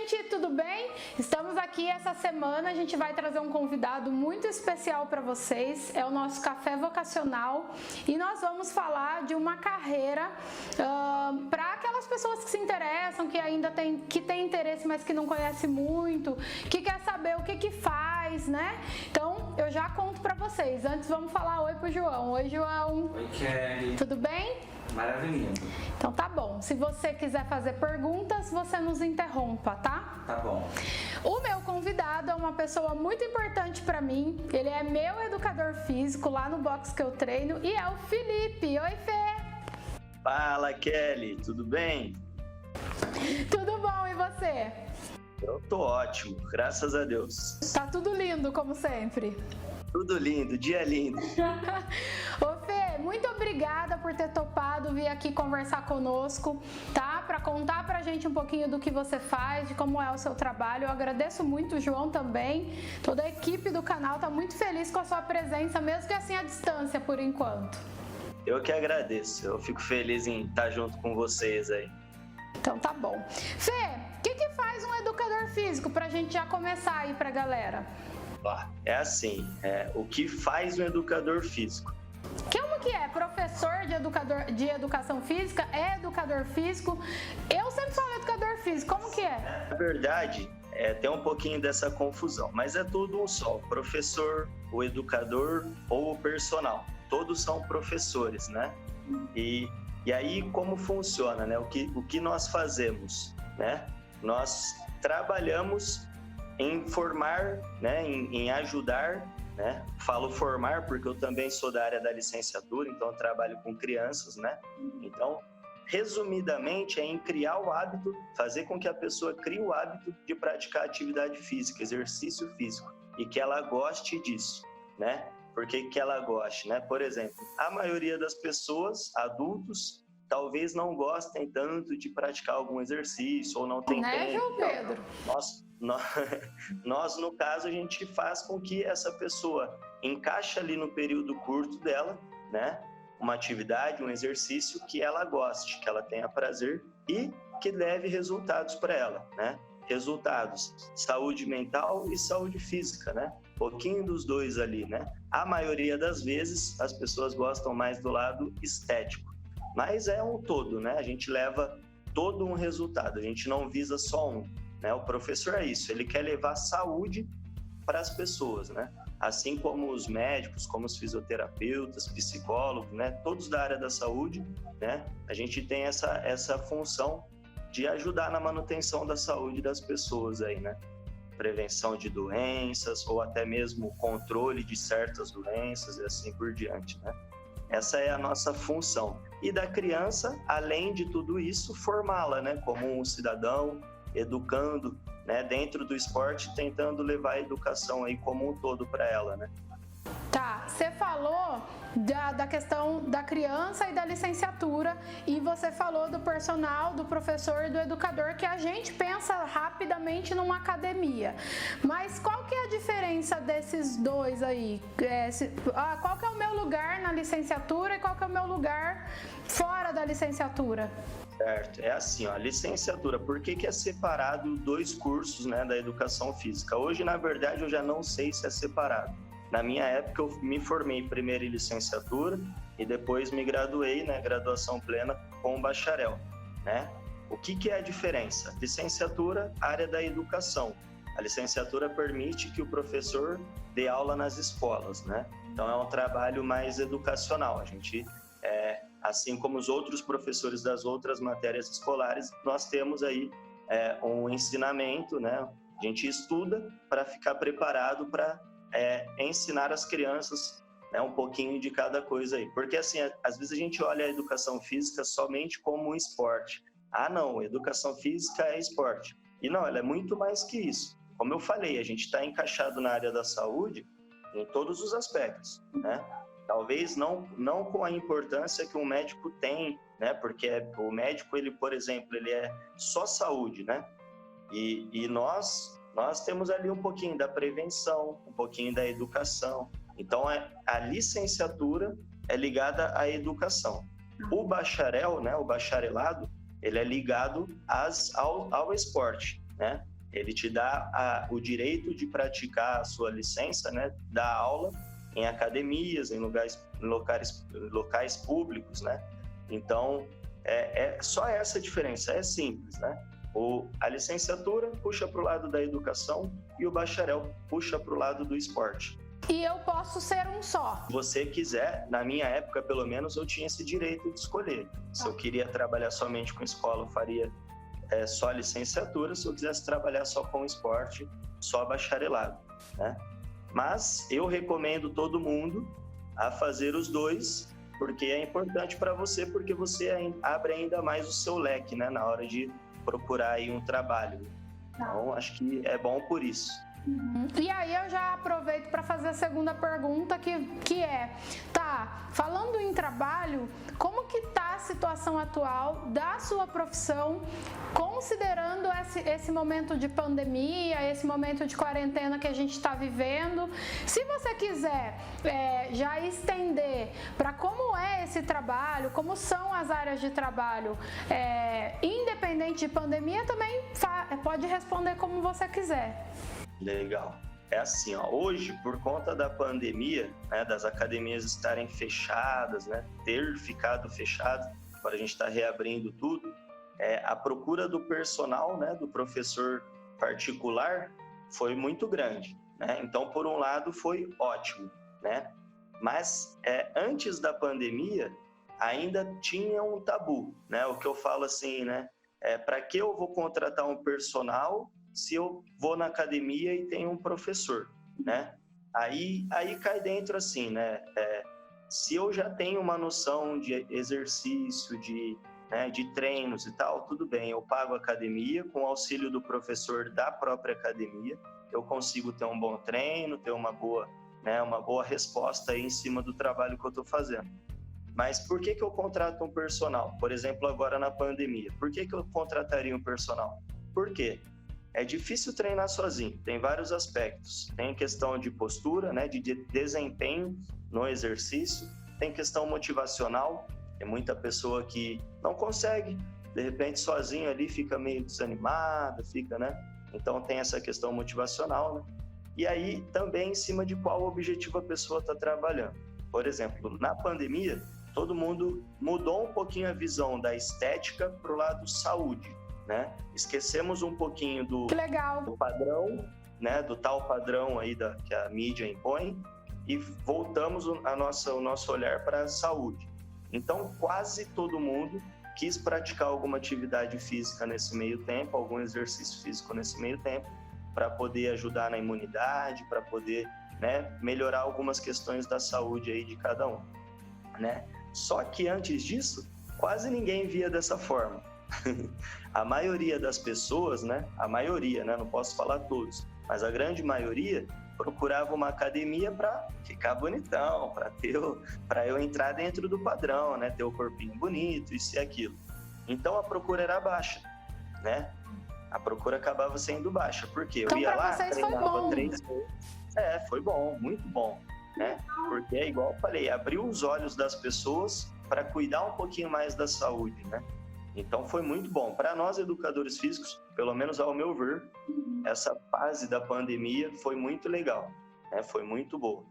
gente, tudo bem? Estamos aqui essa semana, a gente vai trazer um convidado muito especial para vocês, é o nosso Café Vocacional e nós vamos falar de uma carreira para aquelas pessoas que se interessam, que ainda tem interesse, mas que não conhece muito, que quer saber o que faz, né? Então, eu já conto para vocês. Antes, vamos falar oi pro João. Oi, João. Oi, Kelly. Tudo bem? Maravilha. Então tá bom. Se você quiser fazer perguntas, você nos interrompa, tá? Tá bom. O meu convidado é uma pessoa muito importante para mim. Ele é meu educador físico lá no box que eu treino e é o Felipe. Oi, Fê. Fala, Kelly. Tudo bem? Tudo bom, e você? Eu tô ótimo, graças a Deus. Tá tudo lindo, como sempre. Tudo lindo, dia lindo. Ô Fê, muito obrigada por ter topado vir aqui conversar conosco, tá? Para contar pra gente um pouquinho do que você faz, de como é o seu trabalho. Eu agradeço muito o João também. Toda a equipe do canal tá muito feliz com a sua presença, mesmo que assim à distância por enquanto. Eu que agradeço, eu fico feliz em estar junto com vocês aí. Então tá bom. Fê, o que faz um educador físico pra gente já começar aí pra galera? É assim, o que faz um educador físico? Como que é? Professor de educação física? É educador físico? Eu sempre falo educador físico, como que é? Na verdade, tem um pouquinho dessa confusão, mas é tudo um só. O professor, o educador ou o personal. Todos são professores, né? E aí, como funciona, né? O que nós fazemos, né? Nós trabalhamos em formar, né? Em ajudar, né? Falo formar porque eu também sou da área da licenciatura, então eu trabalho com crianças, né? Então, resumidamente, é em criar o hábito, fazer com que a pessoa crie o hábito de praticar atividade física, exercício físico, e que ela goste disso, né? Por que ela goste, né? Por exemplo, a maioria das pessoas, adultos, talvez não gostem tanto de praticar algum exercício ou não tem tempo. Né, João Pedro? Nós, no caso, a gente faz com que essa pessoa encaixe ali no período curto dela, né? Uma atividade, um exercício que ela goste, que ela tenha prazer e que leve resultados para ela, né? Resultados, saúde mental e saúde física, né? Pouquinho dos dois ali, né? A maioria das vezes as pessoas gostam mais do lado estético, mas é um todo, né? A gente leva todo um resultado, a gente não visa só um, né? O professor é isso, ele quer levar saúde para as pessoas, né? Assim como os médicos, como os fisioterapeutas, psicólogos, né? Todos da área da saúde, né? A gente tem essa função de ajudar na manutenção da saúde das pessoas aí, né? Prevenção de doenças ou até mesmo controle de certas doenças e assim por diante, né? Essa é a nossa função. E da criança, além de tudo isso, formá-la, né? Como um cidadão, educando, né? Dentro do esporte, tentando levar a educação aí como um todo para ela, né? Tá, você falou da questão da criança e da licenciatura e você falou do personal, do professor e do educador, que a gente pensa rapidamente numa academia. Mas qual que é a diferença desses dois aí? Qual que é o meu lugar na licenciatura e qual que é o meu lugar fora da licenciatura? Certo, é assim, ó, licenciatura, por que é separado dois cursos, né, da educação física? Hoje, na verdade, eu já não sei se é separado. Na minha época, eu me formei primeiro em licenciatura e depois me graduei, né, graduação plena com bacharel, né? O que é a diferença? Licenciatura, área da educação. A licenciatura permite que o professor dê aula nas escolas, né? Então, é um trabalho mais educacional. A gente, assim como os outros professores das outras matérias escolares, nós temos aí um ensinamento, né? A gente estuda para ficar preparado para ensinar as crianças, né, um pouquinho de cada coisa aí. Porque, assim, às vezes a gente olha a educação física somente como um esporte. Ah, não, educação física é esporte. E não, ela é muito mais que isso. Como eu falei, a gente está encaixado na área da saúde em todos os aspectos, né? Talvez não com a importância que um médico tem, né? Porque o médico, ele, por exemplo, ele é só saúde, né? E nós temos ali um pouquinho da prevenção, um pouquinho da educação. Então, a licenciatura é ligada à educação. O bacharel, né, o bacharelado, ele é ligado ao esporte, né? Ele te dá o direito de praticar a sua licença, né? Dar aula em academias, em locais públicos, né? Então, é só essa diferença, é simples, né? A licenciatura puxa para o lado da educação e o bacharel puxa para o lado do esporte. E eu posso ser um só? Se você quiser, na minha época, pelo menos, eu tinha esse direito de escolher. Se eu queria trabalhar somente com escola, eu faria só licenciatura. Se eu quisesse trabalhar só com esporte, só bacharelado, né? Mas eu recomendo todo mundo a fazer os dois, porque é importante para você, porque você abre ainda mais o seu leque, né, na hora de procurar aí um trabalho. Então, acho que é bom por isso. E aí eu já aproveito para fazer a segunda pergunta, que é, falando em trabalho, como que tá a situação atual da sua profissão, considerando esse momento de pandemia, esse momento de quarentena que a gente está vivendo? Se você quiser já estender para como é esse trabalho, como são as áreas de trabalho, independente de pandemia, também pode responder como você quiser. Legal. É assim, hoje, por conta da pandemia, né, das academias estarem fechadas, né, ter ficado fechado, agora a gente está reabrindo tudo, a procura do personal, né, do professor particular, foi muito grande, né? Então, por um lado, foi ótimo, né? Mas antes da pandemia, ainda tinha um tabu, né? O que eu falo assim, né? Para que eu vou contratar um personal se eu vou na academia e tenho um professor, né? Aí cai dentro assim, né? Se eu já tenho uma noção de exercício, de treinos e tal, tudo bem, eu pago a academia, com o auxílio do professor da própria academia, eu consigo ter um bom treino, ter uma boa resposta aí em cima do trabalho que eu estou fazendo. Mas por que eu contrato um personal? Por exemplo, agora na pandemia, por que eu contrataria um personal? Por quê? É difícil treinar sozinho, tem vários aspectos. Tem questão de postura, né, de desempenho no exercício, tem questão motivacional, tem muita pessoa que não consegue, de repente sozinho ali fica meio desanimada, né? Então tem essa questão motivacional, né? E aí também em cima de qual objetivo a pessoa está trabalhando. Por exemplo, na pandemia, todo mundo mudou um pouquinho a visão da estética para o lado saúde, né? Esquecemos um pouquinho do padrão, né? Do tal padrão aí que a mídia impõe e voltamos o nosso olhar para a saúde. Então, quase todo mundo quis praticar alguma atividade física nesse meio tempo, algum exercício físico nesse meio tempo, para poder ajudar na imunidade, para poder, né, melhorar algumas questões da saúde aí de cada um, né? Só que antes disso, quase ninguém via dessa forma. A maioria das pessoas, né? A maioria, né? Não posso falar todos, mas a grande maioria procurava uma academia para ficar bonitão, para eu entrar dentro do padrão, né? Ter o corpinho bonito, isso e aquilo. Então a procura era baixa, né? A procura acabava sendo baixa, porque eu ia lá, treinava 3 meses. Foi bom, muito bom, né? Porque é igual eu falei, abriu os olhos das pessoas para cuidar um pouquinho mais da saúde, né? Então foi muito bom. Para nós educadores físicos, pelo menos ao meu ver, essa fase da pandemia foi muito legal, né? Foi muito boa.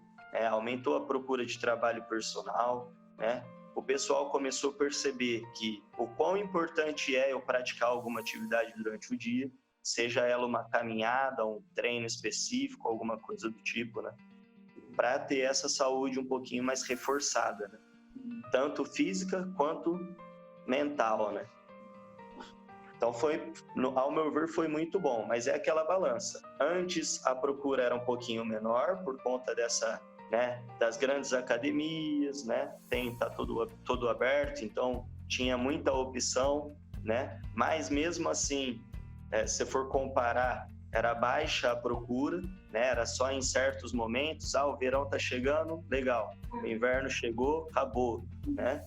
Aumentou a procura de trabalho personal, né? O pessoal começou a perceber que o quão importante é eu praticar alguma atividade durante o dia, seja ela uma caminhada, um treino específico, alguma coisa do tipo, né? Para ter essa saúde um pouquinho mais reforçada, né? Tanto física quanto mental, né? Então ao meu ver, foi muito bom, mas é aquela balança. Antes a procura era um pouquinho menor por conta dessa, né, das grandes academias, né? Tá todo aberto, então tinha muita opção, né? Mas mesmo assim, se for comparar, era baixa a procura, né? Era só em certos momentos. O verão tá chegando, legal. O inverno chegou, acabou, né?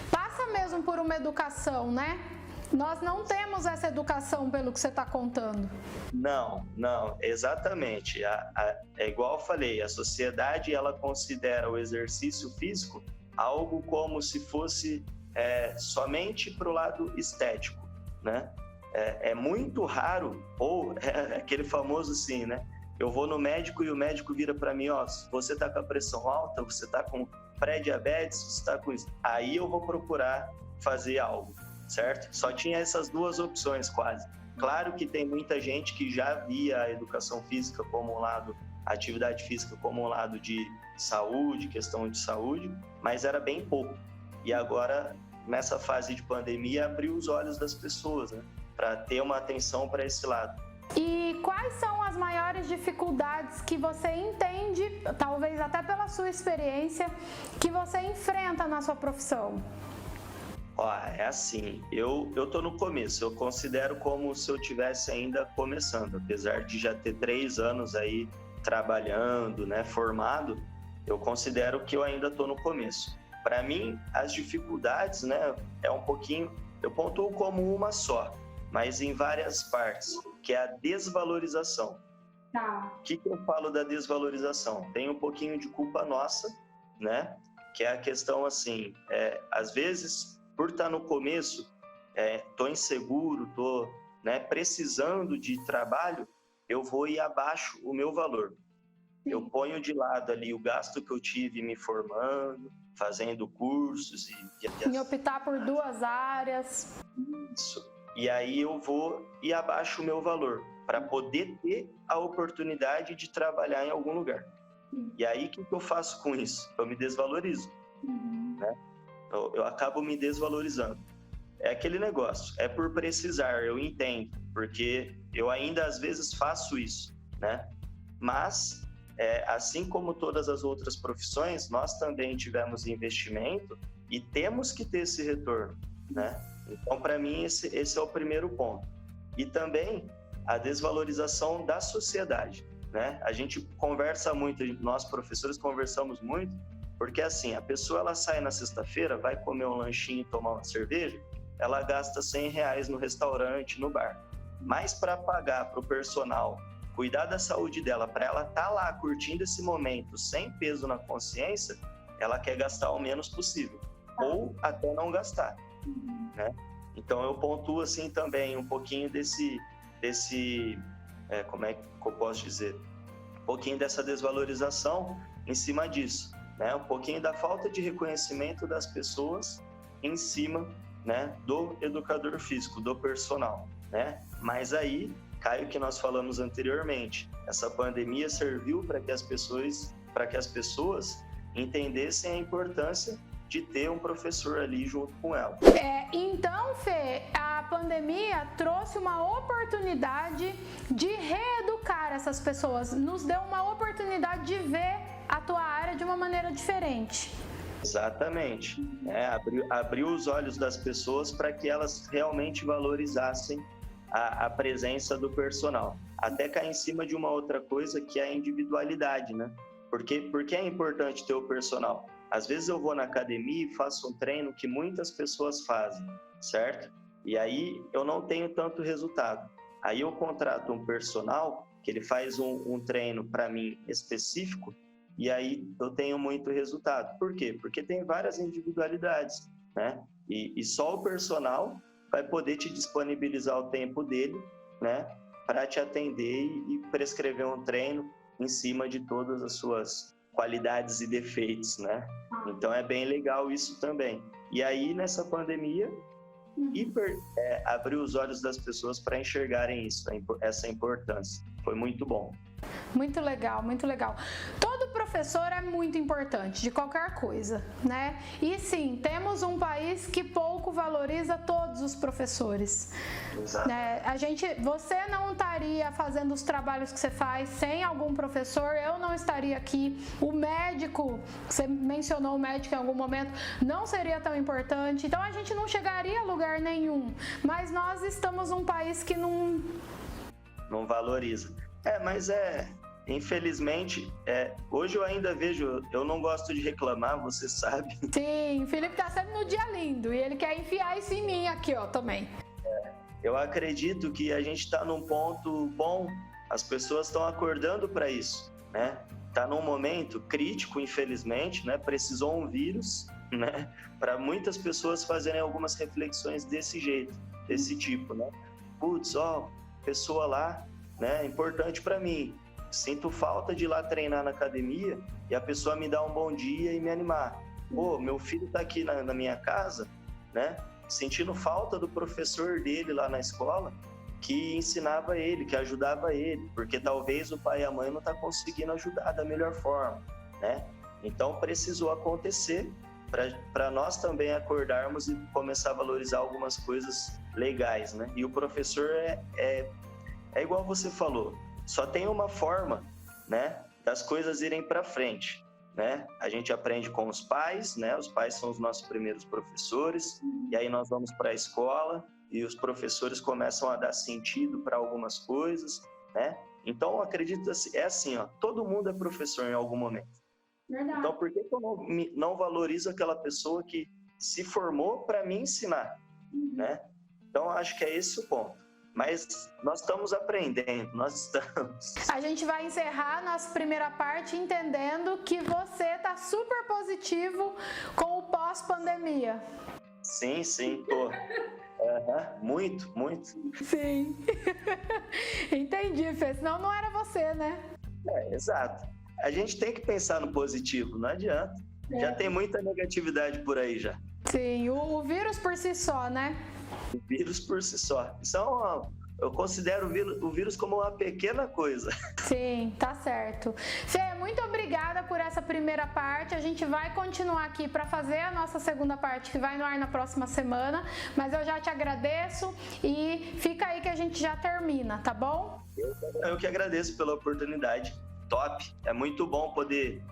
Passa mesmo por uma educação, né? Nós não temos essa educação pelo que você está contando. Não, exatamente. É igual eu falei, a sociedade ela considera o exercício físico algo como se fosse somente para o lado estético, né? é muito raro, ou é aquele famoso assim, né? Eu vou no médico e o médico vira para mim, ó, você está com a pressão alta, você está com pré-diabetes, você está com isso. Aí eu vou procurar fazer algo, certo? Só tinha essas duas opções quase. Claro que tem muita gente que já via a educação física como um lado, a atividade física como um lado de saúde, questão de saúde, mas era bem pouco. E agora, nessa fase de pandemia, abriu os olhos das pessoas, né? Para ter uma atenção para esse lado. E quais são as maiores dificuldades que você entende, talvez até pela sua experiência, que você enfrenta na sua profissão? Ó, é assim, eu tô no começo, eu considero como se eu tivesse ainda começando, apesar de já ter 3 anos aí trabalhando, né, formado, eu considero que eu ainda tô no começo. Para mim, as dificuldades, né, é um pouquinho, eu pontuo como uma só, mas em várias partes, que é a desvalorização. Tá. O que eu falo da desvalorização? Tem um pouquinho de culpa nossa, né, que é a questão assim, às vezes, por estar no começo, tô inseguro, tô, né, precisando de trabalho, eu vou ir abaixo o meu valor. Eu ponho de lado ali o gasto que eu tive me formando, fazendo cursos e optar por 2 áreas. Isso. E aí eu vou ir abaixo o meu valor para poder ter a oportunidade de trabalhar em algum lugar. E aí o que eu faço com isso? Eu me desvalorizo, né? Eu acabo me desvalorizando. É aquele negócio, é por precisar, eu entendo, porque eu ainda às vezes faço isso, né? Mas, assim como todas as outras profissões, nós também tivemos investimento e temos que ter esse retorno, né? Então, para mim, esse é o primeiro ponto. E também a desvalorização da sociedade, né? A gente conversa muito, nós professores conversamos muito, porque assim, a pessoa ela sai na sexta-feira, vai comer um lanchinho e tomar uma cerveja, ela gasta R$100 no restaurante, no bar. Mas para pagar para o personal, cuidar da saúde dela, para ela estar lá curtindo esse momento sem peso na consciência, ela quer gastar o menos possível, ou até não gastar, né? Então eu pontuo assim também um pouquinho desse como é que eu posso dizer? Um pouquinho dessa desvalorização em cima disso, né? Um pouquinho da falta de reconhecimento das pessoas em cima, né, do educador físico, do personal, né? Mas aí cai o que nós falamos anteriormente. Essa pandemia serviu para que as pessoas entendessem a importância de ter um professor ali junto com ela. Então, Fê, a pandemia trouxe uma oportunidade de reeducar essas pessoas, nos deu uma oportunidade de ver a tua área de uma maneira diferente. Exatamente. Abriu os olhos das pessoas para que elas realmente valorizassem a presença do personal. Até cair em cima de uma outra coisa que é a individualidade, né? Por que é importante ter o personal? Às vezes eu vou na academia e faço um treino que muitas pessoas fazem, certo? E aí eu não tenho tanto resultado. Aí eu contrato um personal que ele faz um treino para mim específico e aí eu tenho muito resultado. Por quê? Porque tem várias individualidades, né? E só o personal vai poder te disponibilizar o tempo dele, né? Para te atender e prescrever um treino em cima de todas as suas qualidades e defeitos, né? Então é bem legal isso também. E aí nessa pandemia abriu os olhos das pessoas para enxergarem isso, essa importância. Foi muito bom. Muito legal, muito legal. Todo professor é muito importante, de qualquer coisa, né? E sim, temos um país que pouco valoriza todos os professores. Exato. Você não estaria fazendo os trabalhos que você faz sem algum professor, eu não estaria aqui. O médico, você mencionou o médico em algum momento, não seria tão importante. Então a gente não chegaria a lugar nenhum. Mas nós estamos num país que não valoriza. Mas infelizmente, hoje eu ainda vejo, eu não gosto de reclamar, você sabe. Sim, o Felipe tá sempre no dia lindo e ele quer enfiar isso em mim aqui, ó, também. Eu acredito que a gente está num ponto bom, as pessoas estão acordando para isso, né? Tá num momento crítico, infelizmente, né? Precisou um vírus, né? Para muitas pessoas fazerem algumas reflexões desse jeito, desse tipo, né? putz, ó, pessoa lá, né, importante para mim. Sinto falta de ir lá treinar na academia e a pessoa me dar um bom dia e me animar. Pô, meu filho tá aqui na minha casa, né, sentindo falta do professor dele lá na escola, que ensinava ele, que ajudava ele, porque talvez o pai e a mãe não tá conseguindo ajudar da melhor forma, né? Então precisou acontecer para nós também acordarmos e começar a valorizar algumas coisas legais, né? E o professor é igual você falou, só tem uma forma, né, das coisas irem para frente, né? A gente aprende com os pais, né? Os pais são os nossos primeiros professores, e aí nós vamos para a escola e os professores começam a dar sentido para algumas coisas, né? Então, eu acredito assim, é assim, ó, todo mundo é professor em algum momento. Verdade. Então, por que eu não valorizo aquela pessoa que se formou para me ensinar, né? Então, acho que é esse o ponto. Mas nós estamos aprendendo, nós estamos. A gente vai encerrar nossa primeira parte entendendo que você está super positivo com o pós-pandemia. Sim, tô. Muito. Sim. Entendi, Fê. Senão não era você, né? Exato. A gente tem que pensar no positivo, não adianta. Já tem muita negatividade por aí já. Sim, o vírus por si só, né? O vírus por si só. Então, eu considero o vírus como uma pequena coisa. Sim, tá certo. Fê, muito obrigada por essa primeira parte. A gente vai continuar aqui para fazer a nossa segunda parte, que vai no ar na próxima semana. Mas eu já te agradeço e fica aí que a gente já termina, tá bom? Eu que agradeço pela oportunidade. Top. É muito bom poder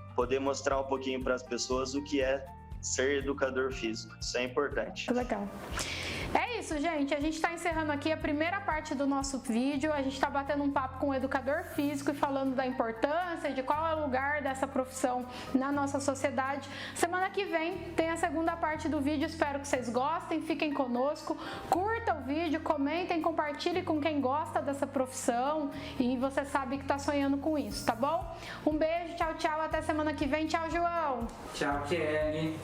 mostrar um pouquinho para as pessoas o que é ser educador físico. Isso é importante. Legal. É isso, gente. A gente está encerrando aqui a primeira parte do nosso vídeo. A gente está batendo um papo com o educador físico e falando da importância, de qual é o lugar dessa profissão na nossa sociedade. Semana que vem tem a segunda parte do vídeo. Espero que vocês gostem, fiquem conosco. Curta o vídeo, comentem, compartilhem com quem gosta dessa profissão e você sabe que está sonhando com isso, tá bom? Um beijo, tchau, até semana que vem. Tchau, João. Tchau, Kelly.